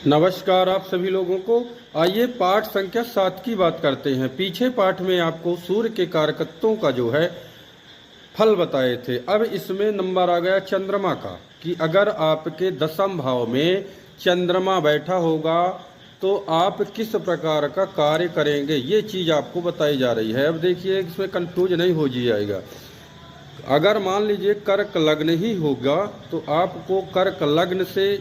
नमस्कार आप सभी लोगों को। आइए पाठ संख्या 7 की बात करते हैं। पीछे पाठ में आपको सूर्य के कारकत्वों का जो है फल बताए थे। अब इसमें नंबर आ गया चंद्रमा का, कि अगर आपके दशम भाव में चंद्रमा बैठा होगा तो आप किस प्रकार का कार्य करेंगे, ये चीज आपको बताई जा रही है। अब देखिए, इसमें कंफ्यूज नहीं हो जाएगा। अगर मान लीजिए कर्क लग्न ही होगा तो आपको कर्क लग्न से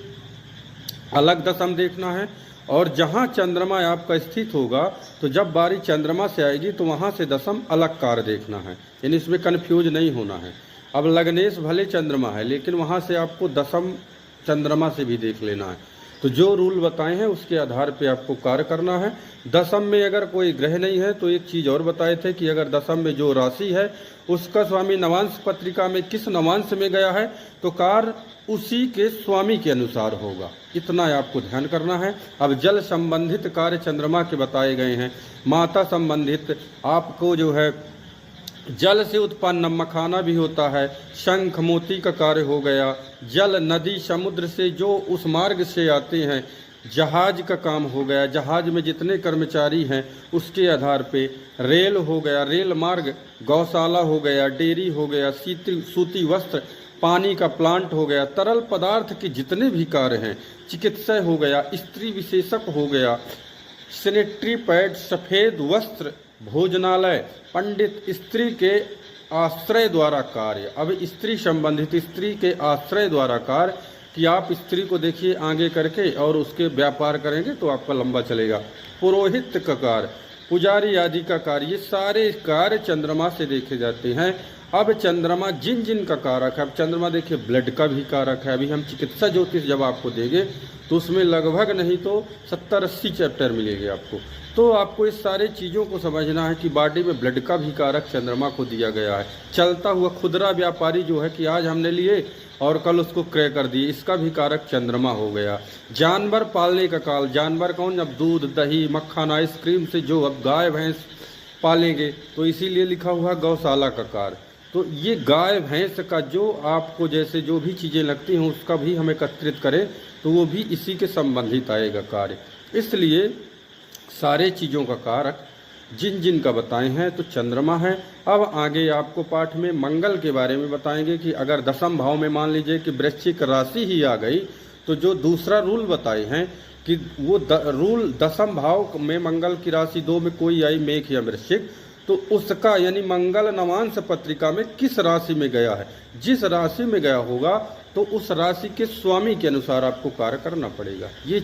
अलग दशम देखना है, और जहाँ चंद्रमा आपका स्थित होगा तो जब बारी चंद्रमा से आएगी तो वहाँ से दशम अलग कार देखना है, यानी इसमें कन्फ्यूज नहीं होना है। अब लग्नेश भले चंद्रमा है लेकिन वहाँ से आपको दशम चंद्रमा से भी देख लेना है। तो जो रूल बताए हैं उसके आधार पे आपको कार्य करना है। दशम में अगर कोई ग्रह नहीं है तो एक चीज और बताए थे कि अगर दशम में जो राशि है उसका स्वामी नवांश पत्रिका में किस नवांश में गया है तो कार्य उसी के स्वामी के अनुसार होगा, इतना आपको ध्यान करना है। अब जल संबंधित कार्य चंद्रमा के बताए गए हैं। माता संबंधित आपको जो है जल से उत्पन्न मखाना भी होता है, शंख मोती का कार्य हो गया। जल नदी समुद्र से जो उस मार्ग से आते हैं, जहाज का काम हो गया, जहाज में जितने कर्मचारी हैं उसके आधार पे। रेल हो गया, रेल मार्ग, गौशाला हो गया, डेयरी हो गया, सूती वस्त्र, पानी का प्लांट हो गया, तरल पदार्थ के जितने भी कार्य हैं, चिकित्सा हो गया, स्त्री विशेषक हो गया, सैनिटरी पैड, सफ़ेद वस्त्र, भोजनालय, पंडित, स्त्री के आश्रय द्वारा कार्य। अब स्त्री संबंधित स्त्री के आश्रय द्वारा कार्य, कि आप स्त्री को देखिए आगे करके और उसके व्यापार करेंगे तो आपका लंबा चलेगा। पुरोहित का कार्य, पुजारी आदि का कार्य, ये सारे कार्य चंद्रमा से देखे जाते हैं। अब चंद्रमा जिन जिन का कारक है, अब चंद्रमा देखिए ब्लड का भी कारक है। अभी हम चिकित्सा ज्योतिष जब आपको देंगे तो उसमें लगभग नहीं तो 70-80 चैप्टर मिलेंगे आपको। तो आपको इस सारे चीज़ों को समझना है कि बॉडी में ब्लड का भी कारक चंद्रमा को दिया गया है। चलता हुआ खुदरा व्यापारी जो है कि आज हमने लिए और कल उसको क्रय कर दिए, इसका भी कारक चंद्रमा हो गया। जानवर पालने का काल, जानवर कौन, अब दूध दही मक्खन आइसक्रीम से जो अब गाय भैंस पालेंगे तो इसीलिए लिखा हुआ गौशाला का कार्य। तो ये गाय भैंस का जो आपको जैसे जो भी चीज़ें लगती हैं उसका भी हम एकत्रित करें तो वो भी इसी के संबंधित आएगा कार्य। इसलिए सारे चीज़ों का कारक जिन जिन का बताए हैं तो चंद्रमा है। अब आगे आपको पाठ में मंगल के बारे में बताएंगे कि अगर दशम भाव में मान लीजिए कि वृश्चिक राशि ही आ गई तो जो दूसरा रूल बताए हैं कि वो रूल दशम भाव में मंगल की राशि 2 में कोई आई, मेष या वृश्चिक, तो उसका यानी मंगल नवांश पत्रिका में किस राशि में गया है, जिस राशि में गया होगा तो उस राशि के स्वामी के अनुसार आपको कार्य करना पड़ेगा। ये